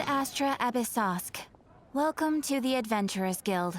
Ad Astra Abyssosk. Welcome to the Adventurers Guild.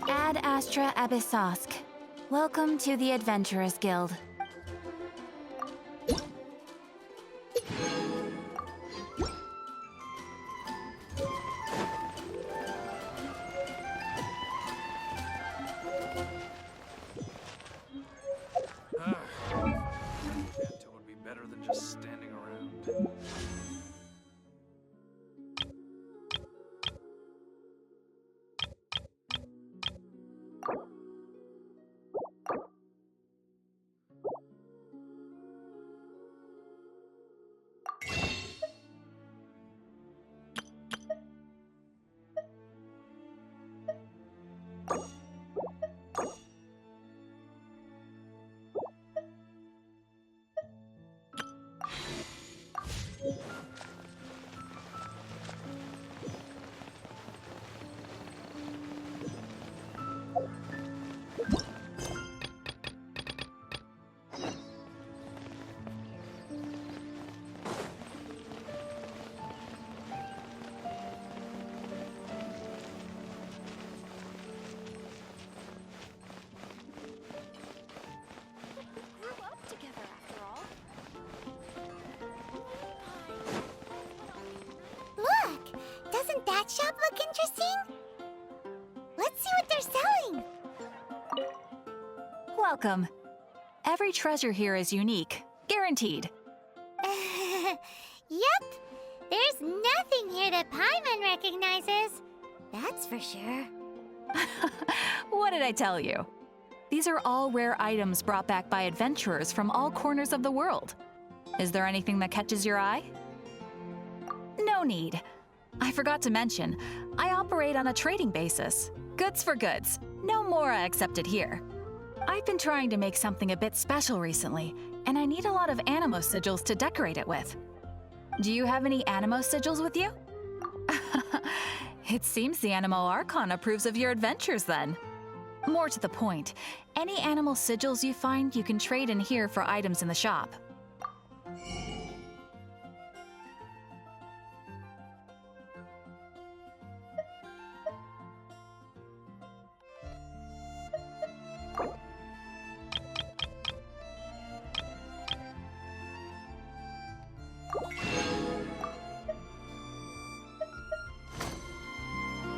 Ad Astra Abyssosk. Welcome to the Adventurers Guild. It would be better than just standing around. Look! Doesn't that shop look interesting? Let's see what they're selling! Welcome. Every treasure here is unique, guaranteed. Yep! There's nothing here that Paimon recognizes. That's for sure. What did I tell you? These are all rare items brought back by adventurers from all corners of the world. Is there anything that catches your eye? No need. I forgot to mention, I operate on a trading basis. Goods for goods. No mora accepted here. I've been trying to make something a bit special recently, and I need a lot of animo sigils to decorate it with. Do you have any animo sigils with you? It seems the Animo Archon approves of your adventures then. More to the point, any animal sigils you find you can trade in here for items in the shop.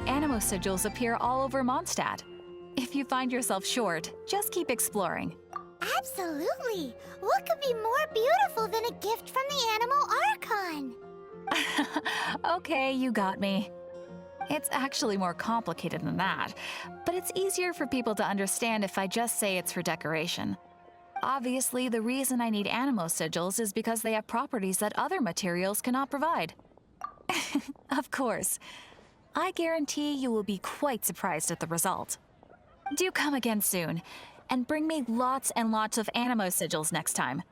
Animo sigils appear all over Mondstadt. If you find yourself short, just keep exploring. Absolutely! What could be more beautiful than a gift from the Animo Archon? Okay, you got me. It's actually more complicated than that, but it's easier for people to understand if I just say it's for decoration. Obviously, the reason I need animo sigils is because they have properties that other materials cannot provide. Of course. I guarantee you will be quite surprised at the result. Do come again soon, and bring me lots and lots of animo sigils next time.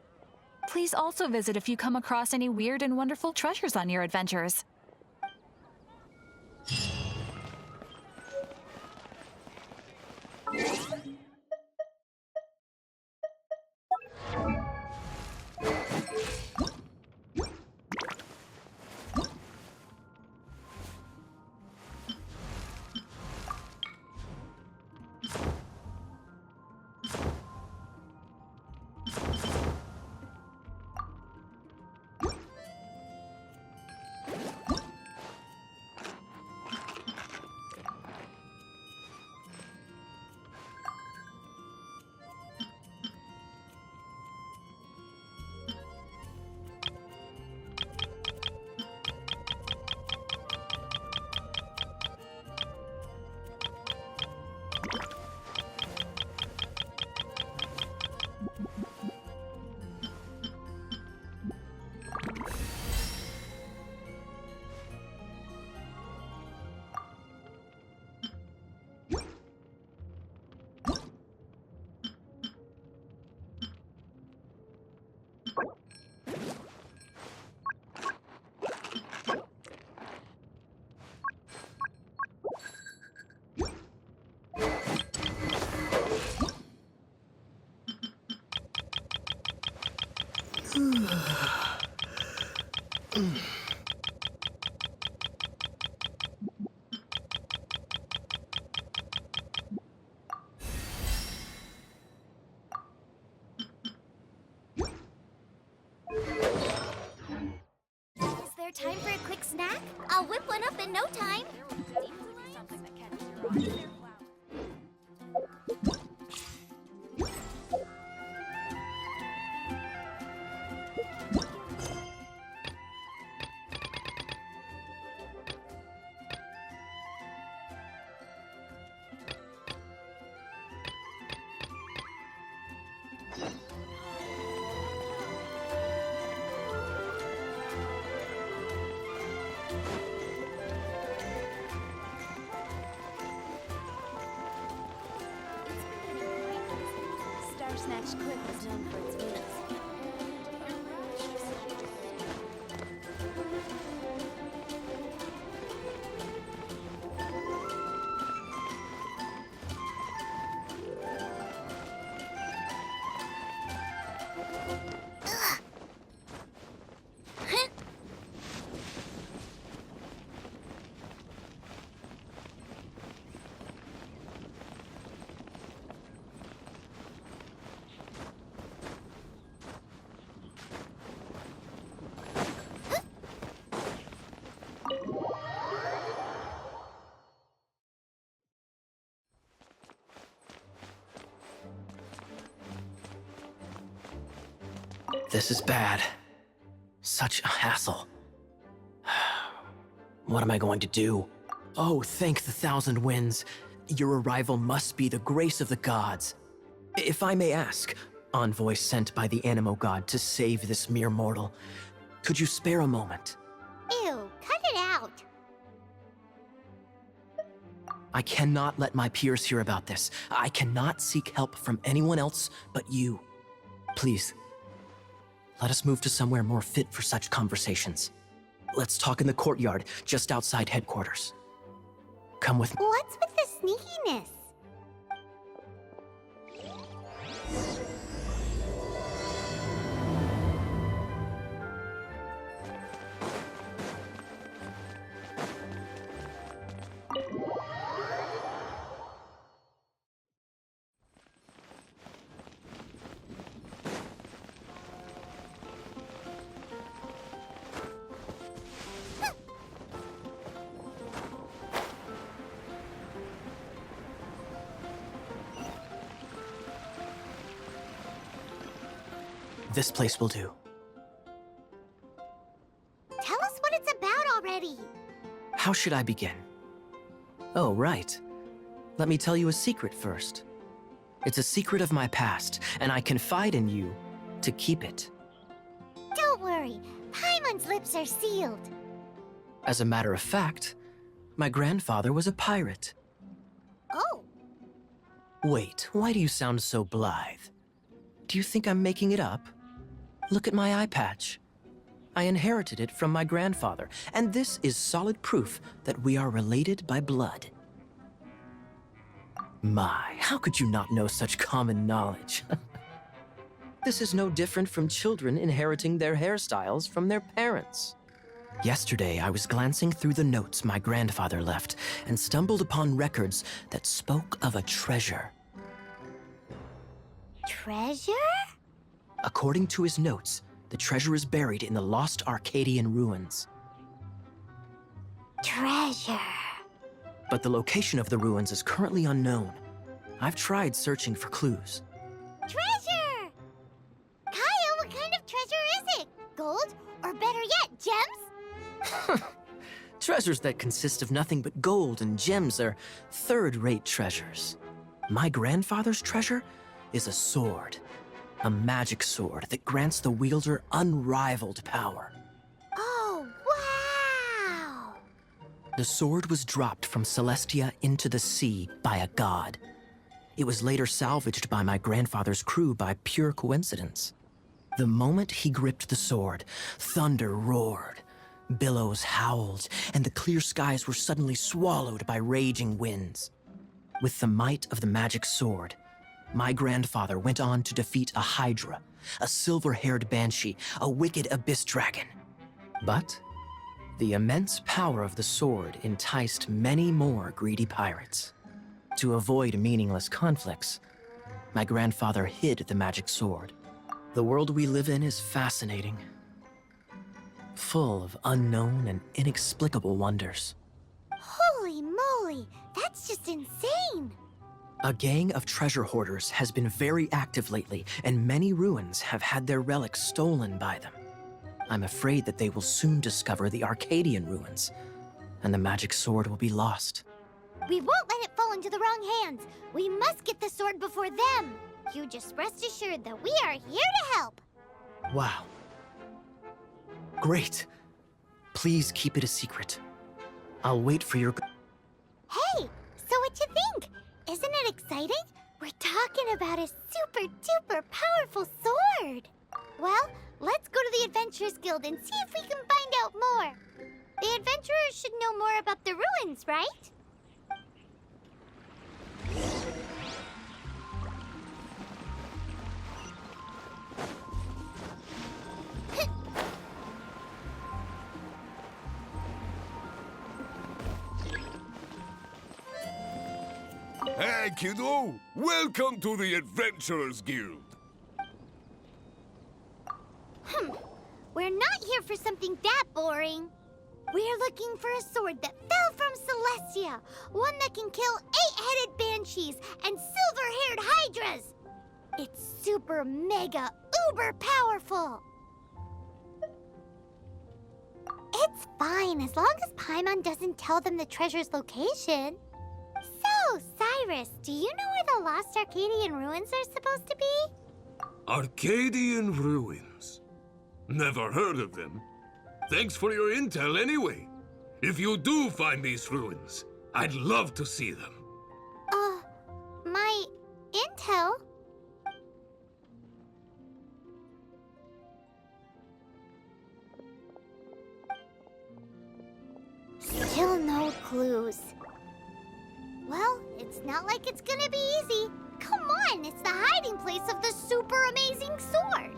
Please also visit if you come across any weird and wonderful treasures on your adventures. quick snack? I'll whip one up in no time. Snatch Cliff is known for its meals. This is bad. Such a hassle. What am I going to do? Oh, thank the thousand winds. Your arrival must be the grace of the gods. If I may ask, envoy sent by the Animo god to save this mere mortal, could you spare a moment? Ew, cut it out. I cannot let my peers hear about this. I cannot seek help from anyone else but you. Please, let us move to somewhere more fit for such conversations. Let's talk in the courtyard, just outside headquarters. Come with me. What's with the sneakiness? This place will do. Tell us what it's about already. How should I begin? Oh, right. Let me tell you a secret first. It's a secret of my past, and I confide in you to keep it. Don't worry, Paimon's lips are sealed. As a matter of fact, my grandfather was a pirate. Oh, Wait, why do you sound so blithe? Do you think I'm making it up? Look at my eye patch. I inherited it from my grandfather, and this is solid proof that we are related by blood. My, how could you not know such common knowledge? This is no different from children inheriting their hairstyles from their parents. Yesterday, I was glancing through the notes my grandfather left and stumbled upon records that spoke of a treasure. treasure? According to his notes, the treasure is buried in the lost Arcadian ruins. Treasure. But the location of the ruins is currently unknown. I've tried searching for clues. Treasure! Kaya, what kind of treasure is it? Gold? Or better yet, gems? Treasures that consist of nothing but gold and gems are third-rate treasures. My grandfather's treasure is a sword. A magic sword that grants the wielder unrivaled power. Oh, wow! The sword was dropped from Celestia into the sea by a god. It was later salvaged by my grandfather's crew by pure coincidence. The moment he gripped the sword, thunder roared, billows howled, and the clear skies were suddenly swallowed by raging winds. With the might of the magic sword, my grandfather went on to defeat a hydra, a silver-haired banshee, a wicked abyss dragon. But the immense power of the sword enticed many more greedy pirates. To avoid meaningless conflicts, my grandfather hid the magic sword. The world we live in is fascinating. full of unknown and inexplicable wonders. Holy moly, that's just insane! A gang of treasure hoarders has been very active lately, and many ruins have had their relics stolen by them. I'm afraid that they will soon discover the Arcadian ruins, and the magic sword will be lost. We won't let it fall into the wrong hands. We must get the sword before them. You just rest assured that we are here to help. Wow. Great. Please keep it a secret. I'll wait for your... Hey, so what you think? Isn't it exciting? We're talking about a super duper powerful sword. Well, let's go to the Adventurers Guild and see if we can find out more. The adventurers should know more about the ruins, right? Hey, kiddo! Welcome to the Adventurers Guild! We're not here for something that boring. We're looking for a sword that fell from Celestia. One that can kill 8-headed banshees and silver-haired hydras. It's super mega uber powerful. It's fine as long as Paimon doesn't tell them the treasure's location. So, Cyrus, do you know where the lost Arcadian ruins are supposed to be? Arcadian ruins? Never heard of them. Thanks for your intel anyway. If you do find these ruins, I'd love to see them. My intel? Still no clues. Well, it's not like it's gonna be easy. Come on, it's the hiding place of the super amazing sword.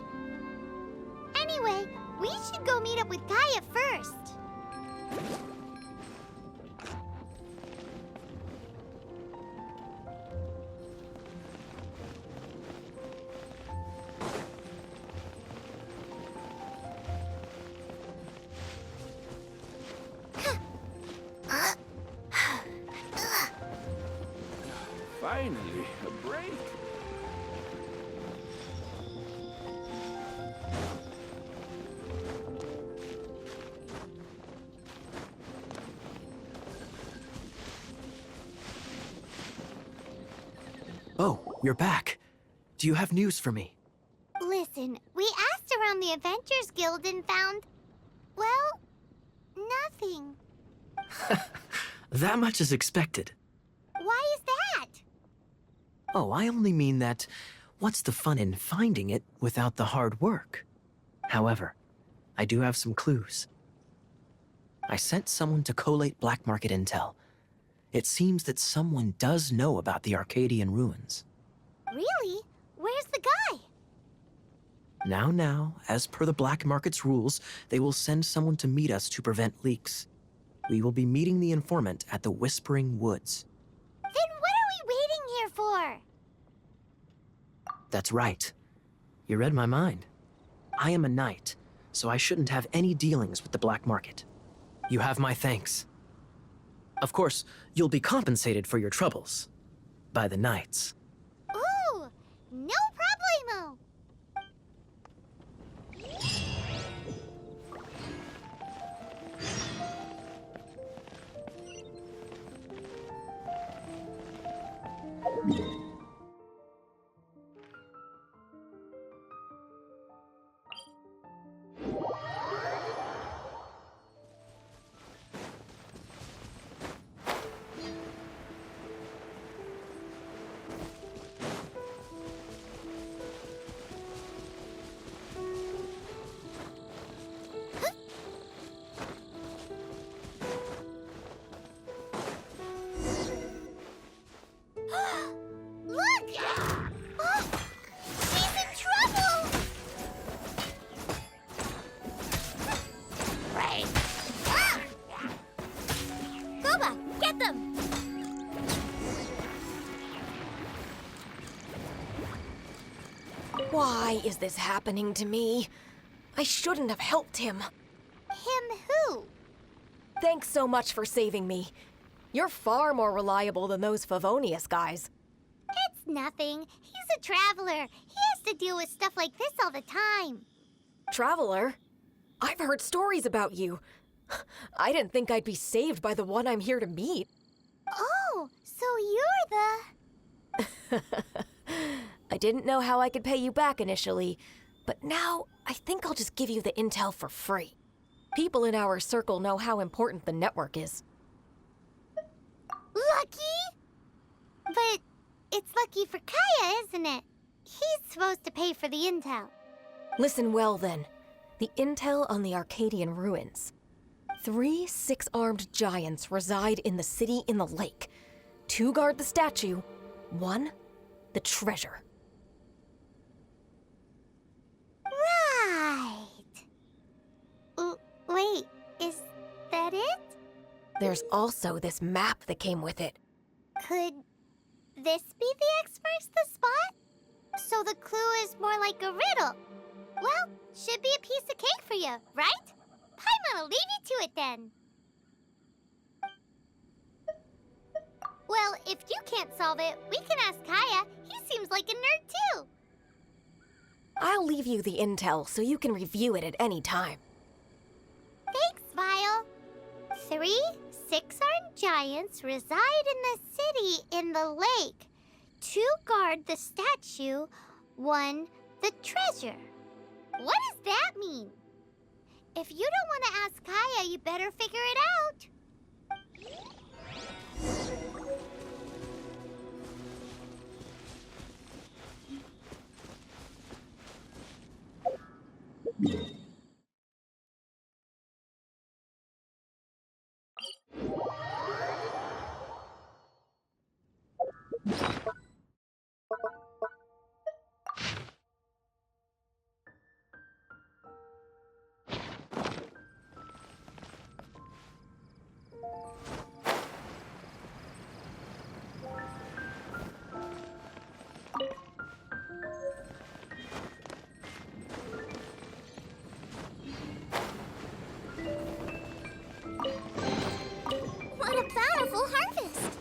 Anyway, we should go meet up with Gaia first. Finally, a break. Oh, you're back. Do you have news for me? Listen, we asked around the Adventurers Guild and found, well, nothing. That much is expected. Why is that? Oh, I only mean that what's the fun in finding it without the hard work? However, I do have some clues. I sent someone to collate black market intel. It seems that someone does know about the Arcadian ruins. Really? Where's the guy? Now, as per the black market's rules, they will send someone to meet us to prevent leaks. We will be meeting the informant at the Whispering Woods. Then what are we waiting here for? That's right. You read my mind. I am a knight, so I shouldn't have any dealings with the black market. You have my thanks. Of course, you'll be compensated for your troubles by the knights. Ooh, no problemo. Look! Oh, she's in trouble! Right. Goba, get them! Why is this happening to me? I shouldn't have helped him. Him who? Thanks so much for saving me. You're far more reliable than those Favonius guys. It's nothing. He's a traveler. He has to deal with stuff like this all the time. Traveler? I've heard stories about you. I didn't think I'd be saved by the one I'm here to meet. Oh, so you're the... I didn't know how I could pay you back initially, but now I think I'll just give you the intel for free. People in our circle know how important the network is. Lucky? But it's lucky for Kaya, isn't it? He's supposed to pay for the intel. Listen well then. The intel on the Arcadian ruins. 3 6-armed giants reside in the city in the lake. 2 guard the statue, 1 the treasure. Right. Wait, is that it? There's also this map that came with it. Could this be the X marks the spot? So the clue is more like a riddle. Well, should be a piece of cake for you, right? Paimon'll leave you to it then. Well, if you can't solve it, we can ask Kaya. He seems like a nerd too. I'll leave you the intel so you can review it at any time. Thanks, Vile. 3 6-armed giants reside in the city in the lake. 2 guard the statue, 1 the treasure. What does that mean? If you don't want to ask Kaya, you better figure it out. What a bountiful harvest!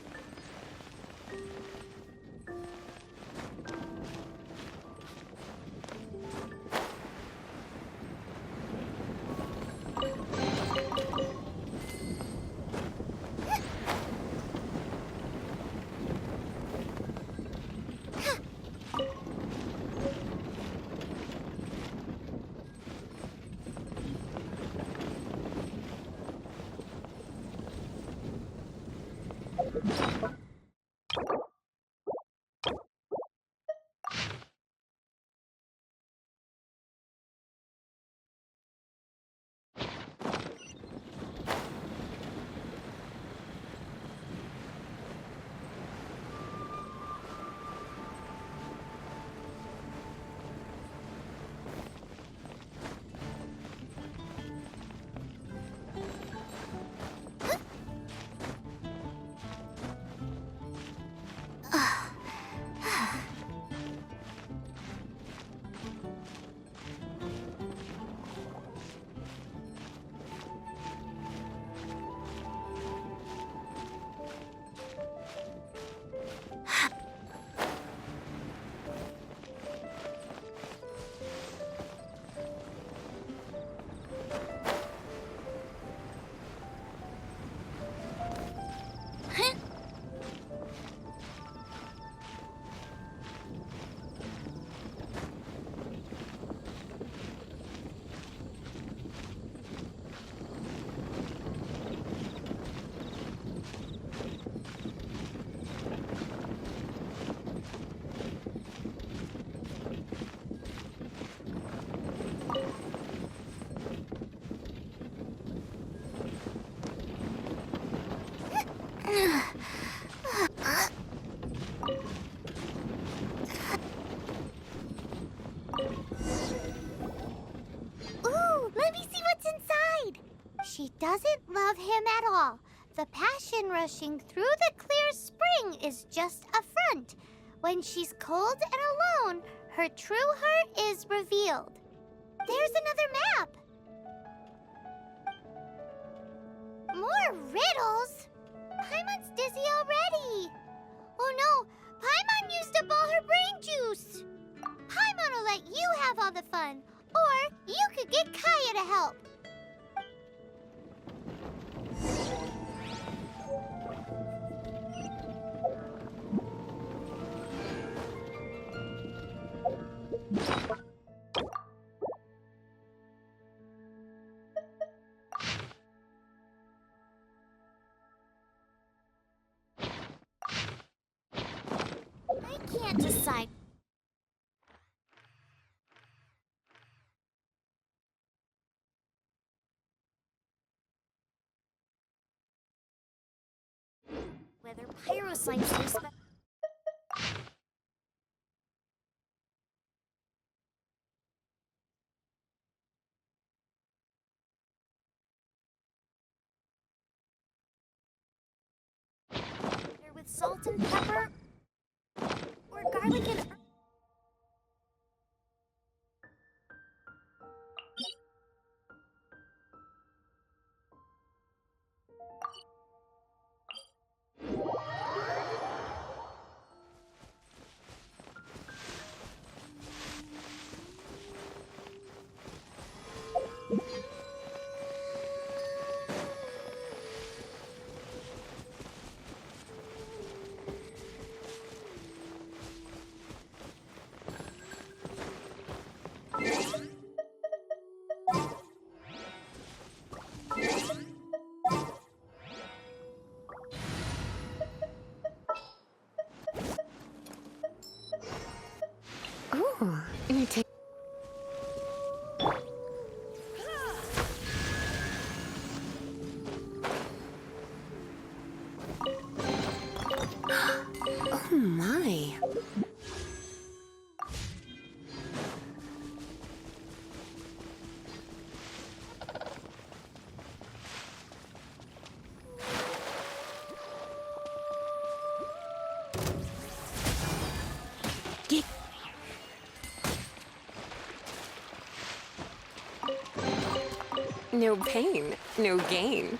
Ooh, let me see what's inside. She doesn't love him at all. The passion rushing through the clear spring is just a front. When she's cold and alone, her true heart is revealed. There's another map. More riddles? Paimon's dizzy already. Oh no, Paimon used up all her brain juice. Paimon will let you have all the fun. Or you could get Kaya to help. I can't decide. Whether pyroslimes do with salt and pepper or garlic and Ooh, you take. Oh my. No pain, no gain.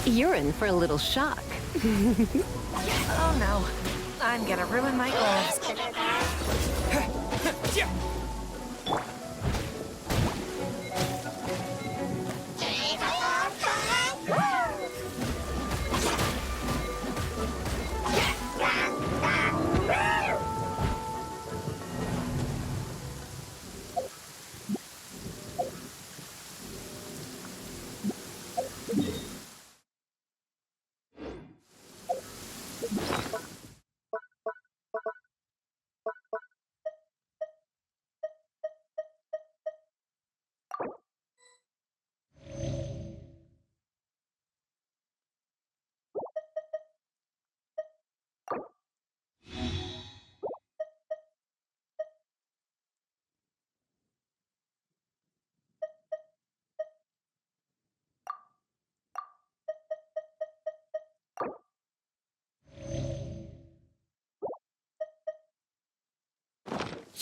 You're in for a little shock. Oh no, I'm gonna ruin my gloves.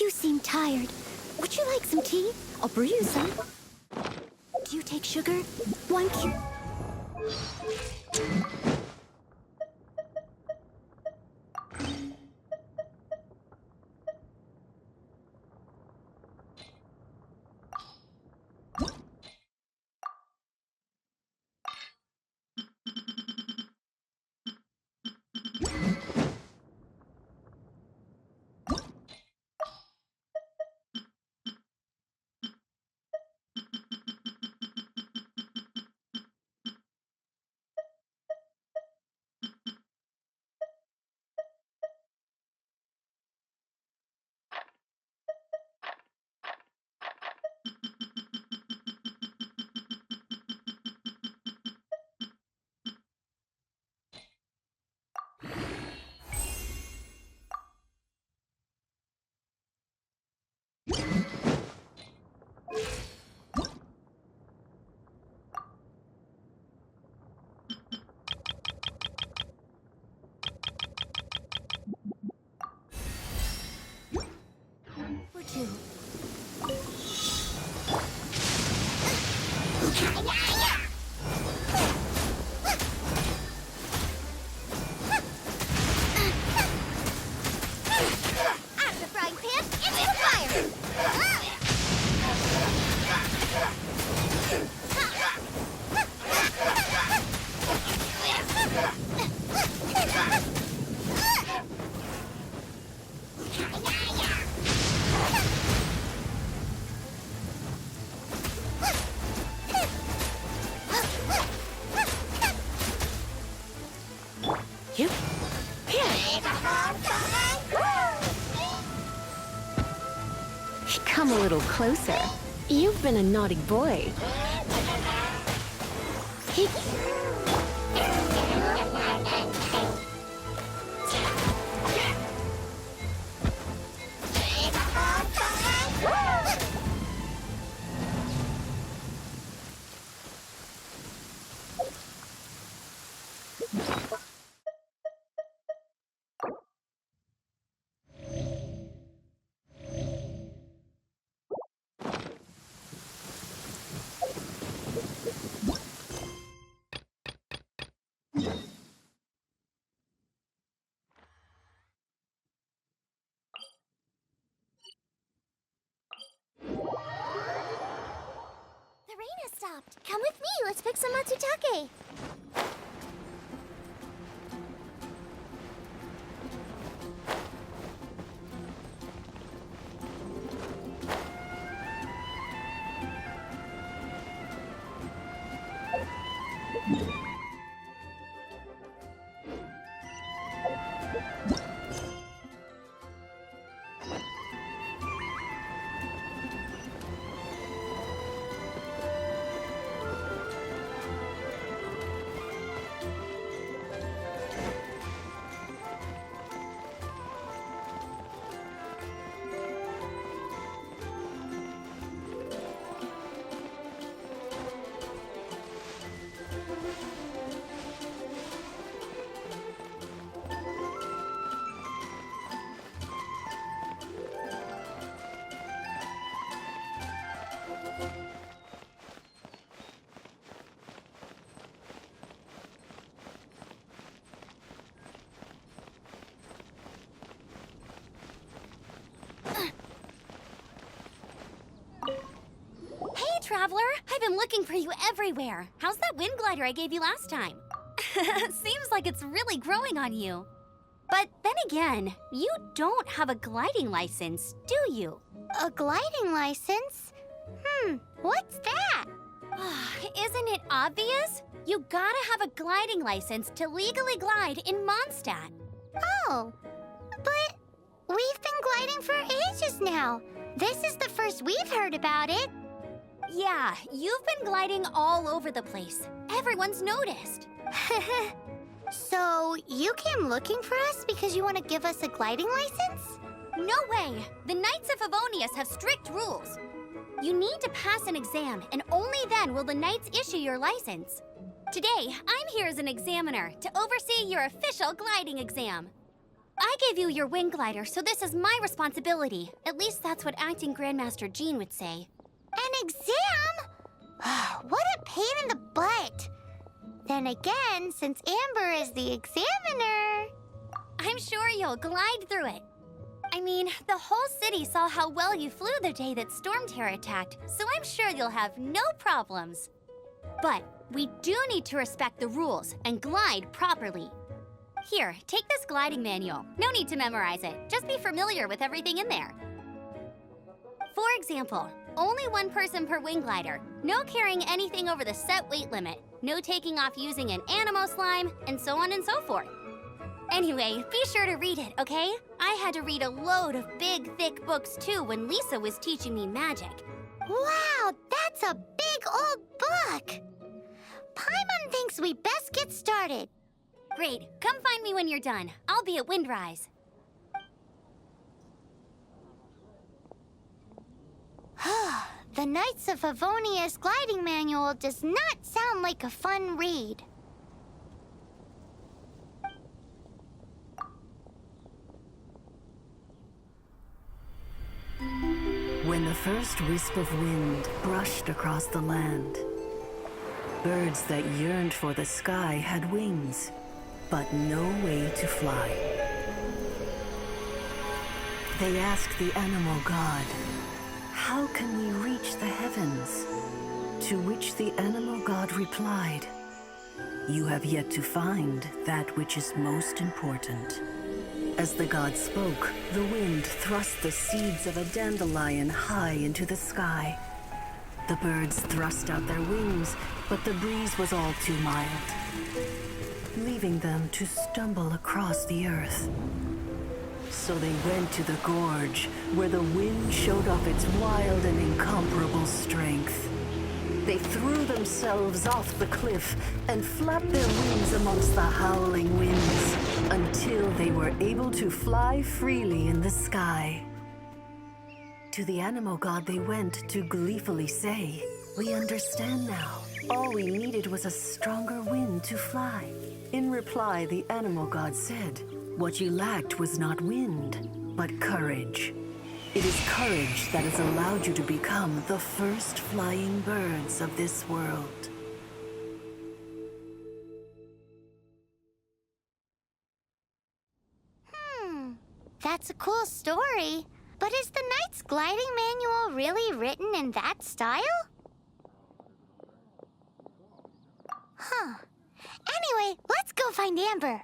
You seem tired. Would you like some tea? I'll brew you some. Do you take sugar? One cube. Would you? Out of the frying pan, into the fire! You? Come a little closer. You've been a naughty boy. The rain has stopped. Come with me. Let's pick some matsutake. Traveler, I've been looking for you everywhere. How's that wind glider I gave you last time? Seems like it's really growing on you. But then again, you don't have a gliding license, do you? A gliding license? What's that? Isn't it obvious? You gotta have a gliding license to legally glide in Mondstadt. Oh, but we've been gliding for ages now. This is the first we've heard about it. Yeah, you've been gliding all over the place. Everyone's noticed. So, you came looking for us because you want to give us a gliding license? No way! The Knights of Favonius have strict rules. You need to pass an exam, and only then will the Knights issue your license. Today, I'm here as an examiner to oversee your official gliding exam. I gave you your wing glider, so this is my responsibility. At least that's what Acting Grandmaster Jean would say. An exam? What a pain in the butt. Then again, since Amber is the examiner, I'm sure you'll glide through it. I mean, the whole city saw how well you flew the day that Storm Terror attacked, so I'm sure you'll have no problems. But we do need to respect the rules and glide properly. Here, take this gliding manual. No need to memorize it. Just be familiar with everything in there. For example, only one person per wing glider. No carrying anything over the set weight limit. No taking off using an animo slime, and so on and so forth. Anyway, be sure to read it, okay? I had to read a load of big, thick books too when Lisa was teaching me magic. Wow, that's a big old book! Paimon thinks we best get started. Great, come find me when you're done. I'll be at Windrise. The Knights of Favonia's gliding manual does not sound like a fun read. When the first wisp of wind brushed across the land, birds that yearned for the sky had wings, but no way to fly. They asked the animal god, "How can we reach the heavens?" To which the animal god replied, "You have yet to find that which is most important." As the god spoke, the wind thrust the seeds of a dandelion high into the sky. The birds thrust out their wings, but the breeze was all too mild, leaving them to stumble across the earth. So they went to the gorge, where the wind showed off its wild and incomparable strength. They threw themselves off the cliff and flapped their wings amongst the howling winds until they were able to fly freely in the sky. To the animal god they went to gleefully say, "We understand now. All we needed was a stronger wind to fly." In reply, the animal god said, "What you lacked was not wind, but courage. It is courage that has allowed you to become the first flying birds of this world." That's a cool story. But is the Knight's gliding manual really written in that style? Anyway, let's go find Amber.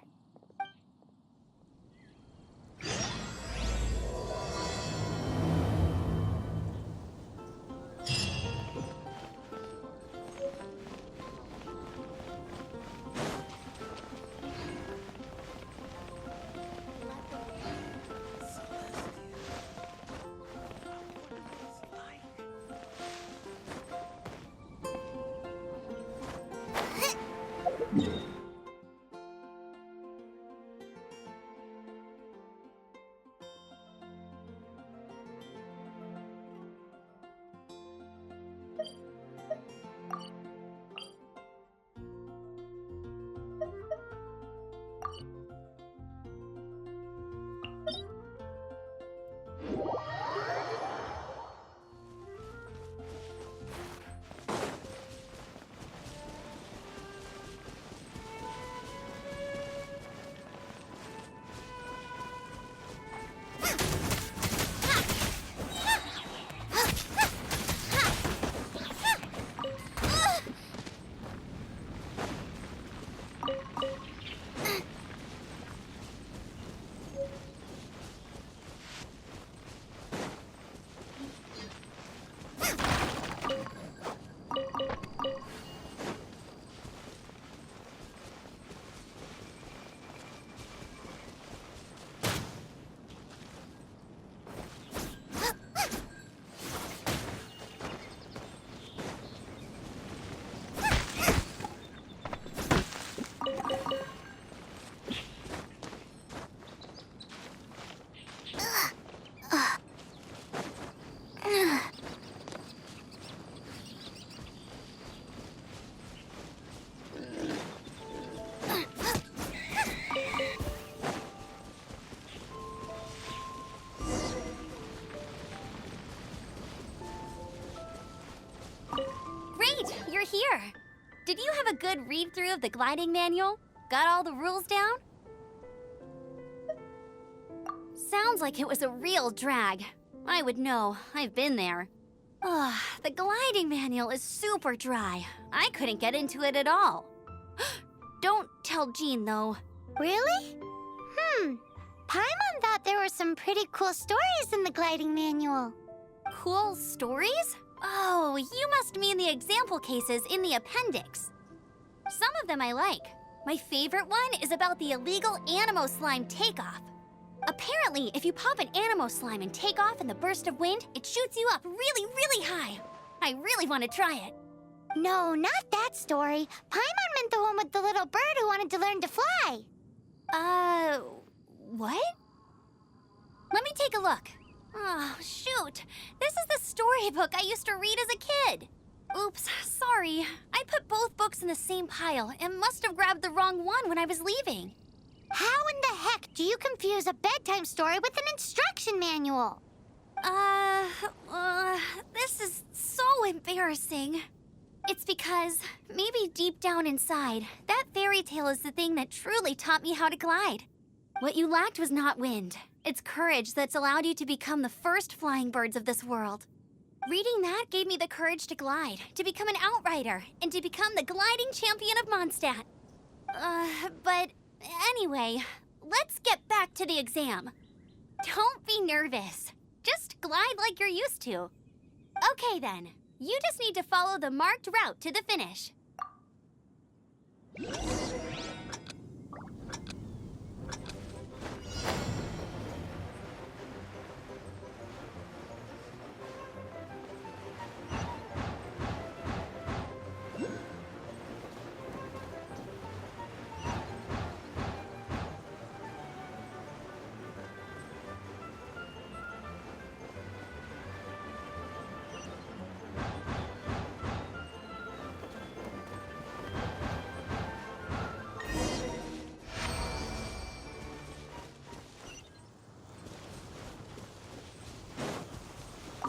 you're here. Did you have a good read-through of the gliding manual? Got all the rules down? Sounds like it was a real drag. I would know. I've been there. Ugh, the gliding manual is super dry. I couldn't get into it at all. Don't tell Jean, though. Really? Paimon thought there were some pretty cool stories in the gliding manual. Cool stories? Oh, you must mean the example cases in the appendix. Some of them I like. My favorite one is about the illegal Animo slime takeoff. Apparently, if you pop an Animo slime and take off in the burst of wind, it shoots you up really, really high. I really want to try it. No, not that story. Paimon meant the one with the little bird who wanted to learn to fly. What? Let me take a look. Oh, shoot. This is the storybook I used to read as a kid. Oops, sorry. I put both books in the same pile and must have grabbed the wrong one when I was leaving. How in the heck do you confuse a bedtime story with an instruction manual? This is so embarrassing. It's because, maybe deep down inside, that fairy tale is the thing that truly taught me how to glide. What you lacked was not wind. It's courage that's allowed you to become the first flying birds of this world. Reading that gave me the courage to glide, to become an outrider, and to become the gliding champion of Mondstadt. But anyway, let's get back to the exam. Don't be nervous. Just glide like you're used to. Okay then, you just need to follow the marked route to the finish.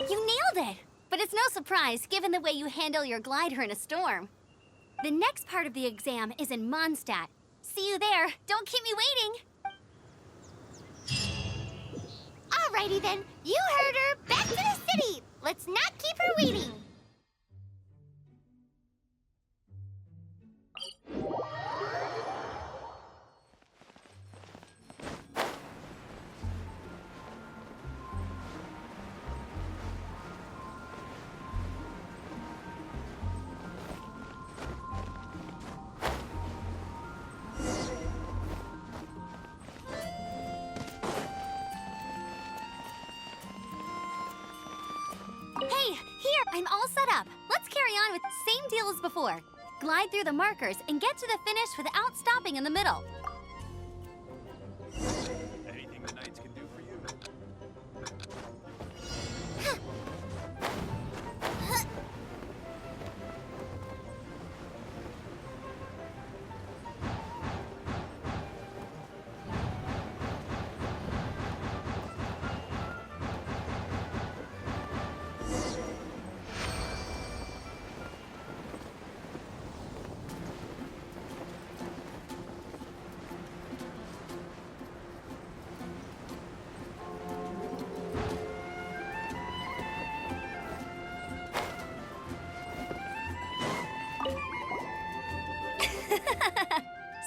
You nailed it! But it's no surprise, given the way you handle your glider in a storm. The next part of the exam is in Mondstadt. See you there. Don't keep me waiting. Alrighty then. You heard her. Back to the city. Let's not keep her waiting. Hey, here, I'm all set up. Let's carry on with the same deal as before. Glide through the markers and get to the finish without stopping in the middle. Anything the knights can do for you?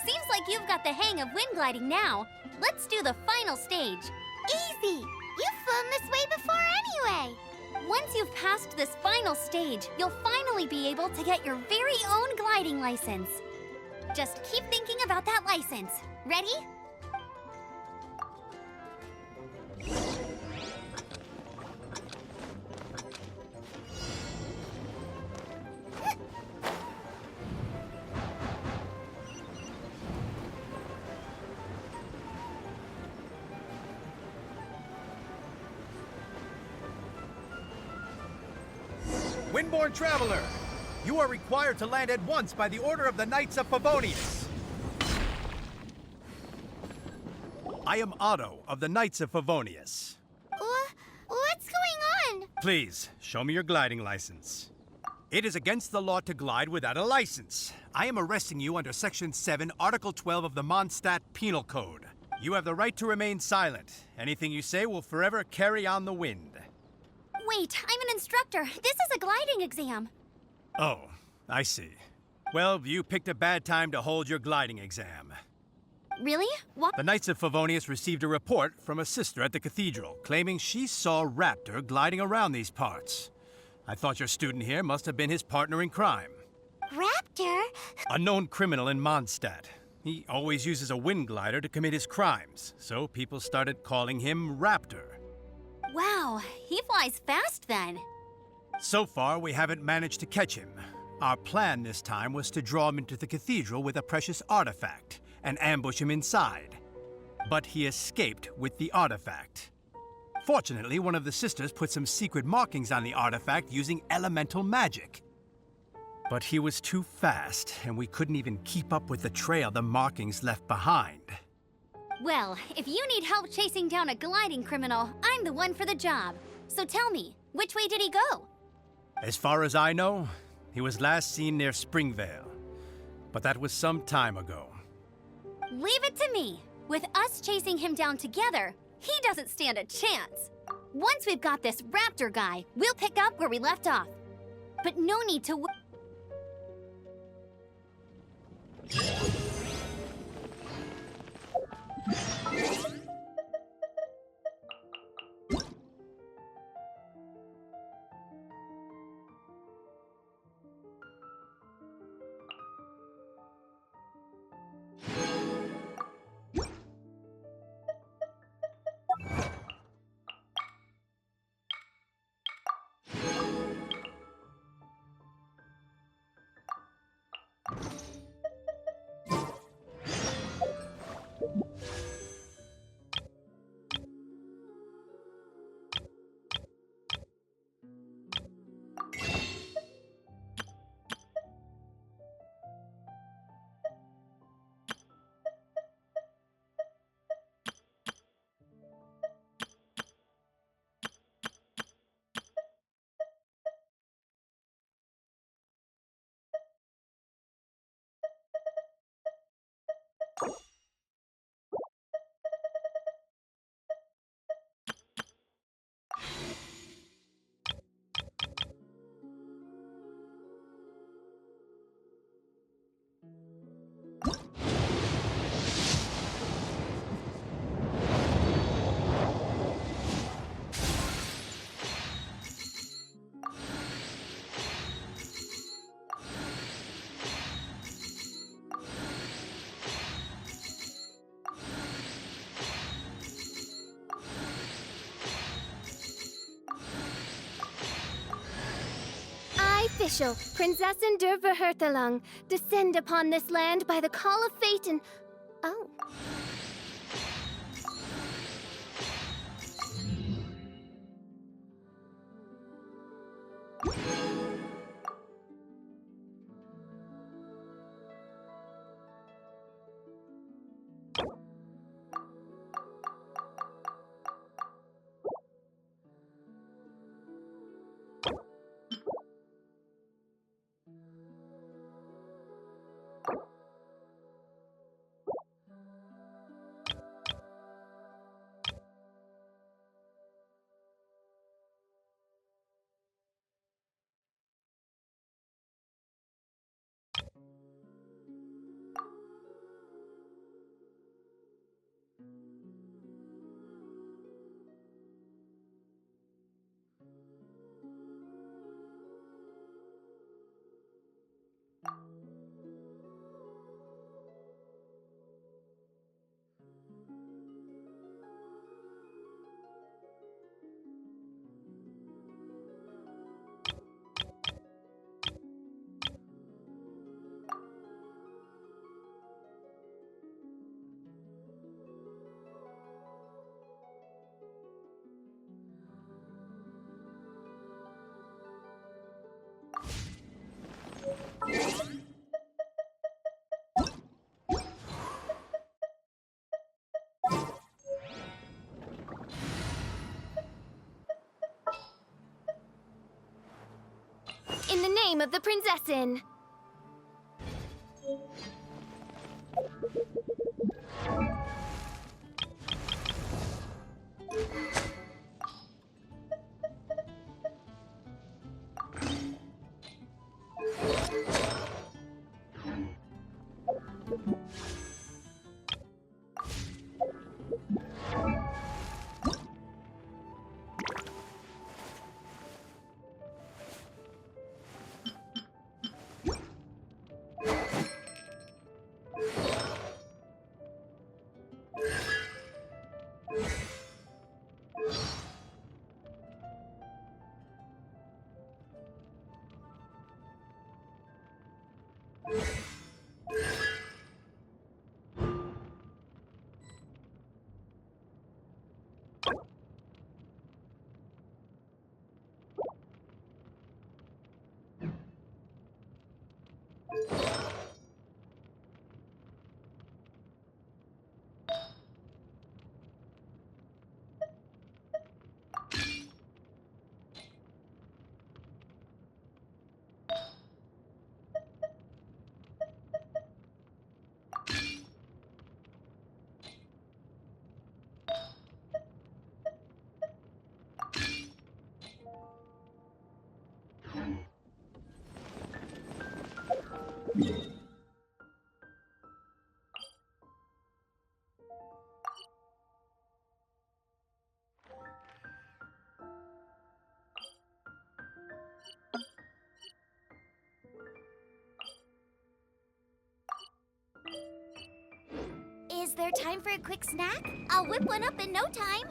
Seems like you've got the hang of wind gliding now. Let's do the final stage. Easy! You've flown this way before anyway! Once you've passed this final stage, you'll finally be able to get your very own gliding license. Just keep thinking about that license. Ready? Windborne Traveler, you are required to land at once by the order of the Knights of Favonius. I am Otto of the Knights of Favonius. What's going on? Please, show me your gliding license. It is against the law to glide without a license. I am arresting you under Section 7, Article 12 of the Mondstadt Penal Code. You have the right to remain silent. Anything you say will forever carry on the wind. Wait, I'm an instructor. This is a gliding exam. Oh, I see. Well, you picked a bad time to hold your gliding exam. Really? What? The Knights of Favonius received a report from a sister at the cathedral claiming she saw Raptor gliding around these parts. I thought your student here must have been his partner in crime. Raptor? A known criminal in Mondstadt. He always uses a wind glider to commit his crimes, so people started calling him Raptor. Wow, he flies fast then. So far, we haven't managed to catch him. Our plan this time was to draw him into the cathedral with a precious artifact and ambush him inside. But he escaped with the artifact. Fortunately, one of the sisters put some secret markings on the artifact using elemental magic. But he was too fast, and we couldn't even keep up with the trail the markings left behind. Well, if you need help chasing down a gliding criminal, I'm the one for the job. So tell me, which way did he go? As far as I know, he was last seen near Springvale. But that was some time ago. Leave it to me. With us chasing him down together, he doesn't stand a chance. Once we've got this Raptor guy, we'll pick up where we left off. But no need to Official, Prinzessin der Verhurtelung, descend upon this land by the call of fate and... Oh. name of the Prinzessin. Is there time for a quick snack? I'll whip one up in no time.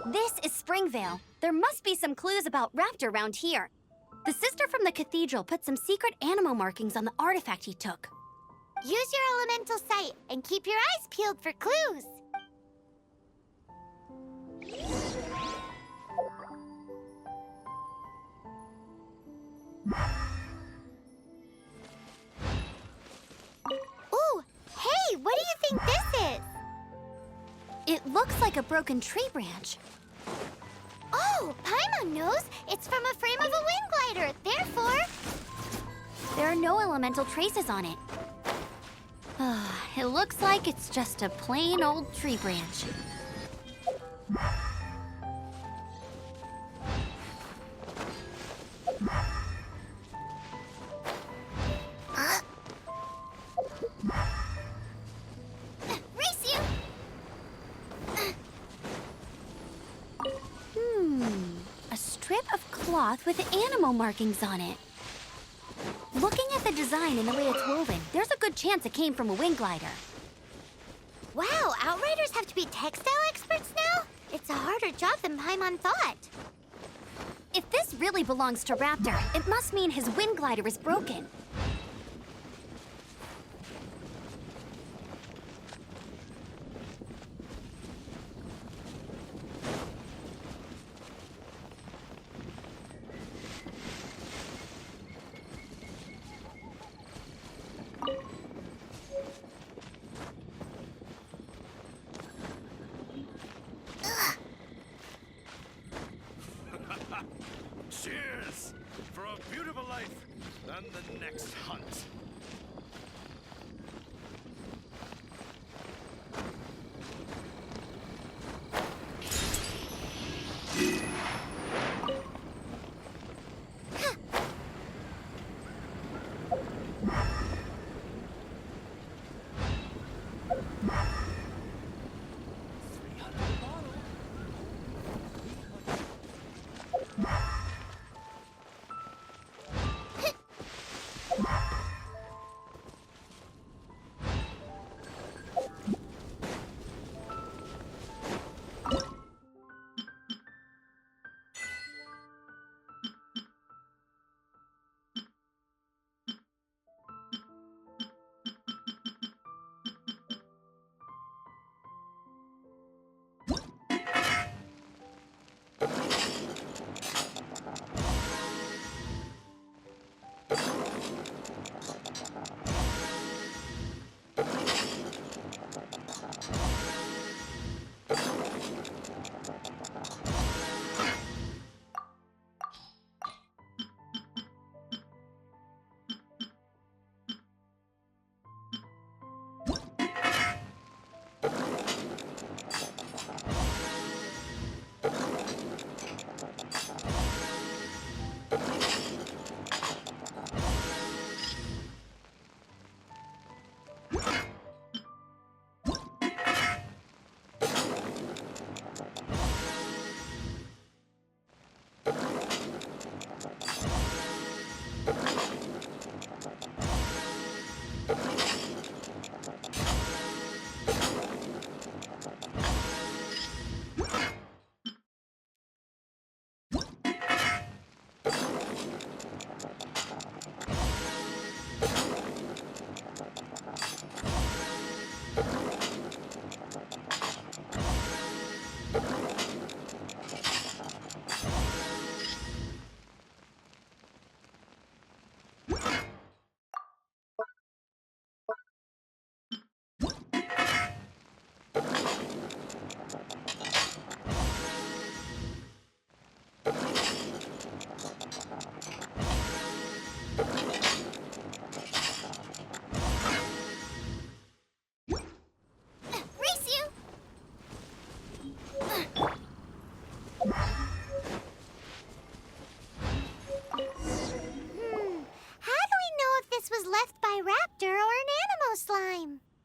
This is Springvale. There must be some clues about Raptor around here. The sister from the cathedral put some secret animal markings on the artifact he took. Use your elemental sight and keep your eyes peeled for clues. Ooh, hey, what do you think this is? It looks like a broken tree branch. Oh, Paimon knows. It's from a frame of a wing glider. Therefore, There are no elemental traces on it. It looks like it's just a plain old tree branch. race you! A strip of cloth with animal markings on it. Looking at the design and the way it's woven, there's a good chance it came from a wing glider. Wow, Outriders have to be textile experts now? It's a harder job than Paimon thought. If this really belongs to Raptor, it must mean his wind glider is broken.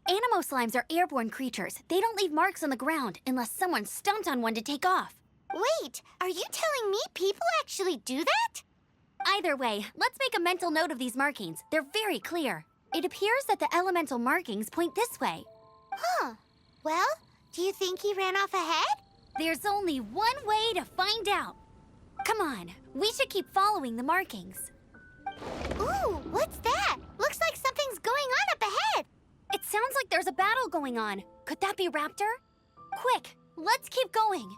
Animo slimes are airborne creatures. They don't leave marks on the ground unless someone stomped on one to take off. Wait, are you telling me people actually do that? Either way, let's make a mental note of these markings. They're very clear. It appears that the elemental markings point this way. Huh. Well, do you think he ran off ahead? There's only one way to find out. Come on, we should keep following the markings. Ooh, what's that? Looks like something's going on up ahead. It sounds like there's a battle going on. Could that be Raptor? Quick, let's keep going.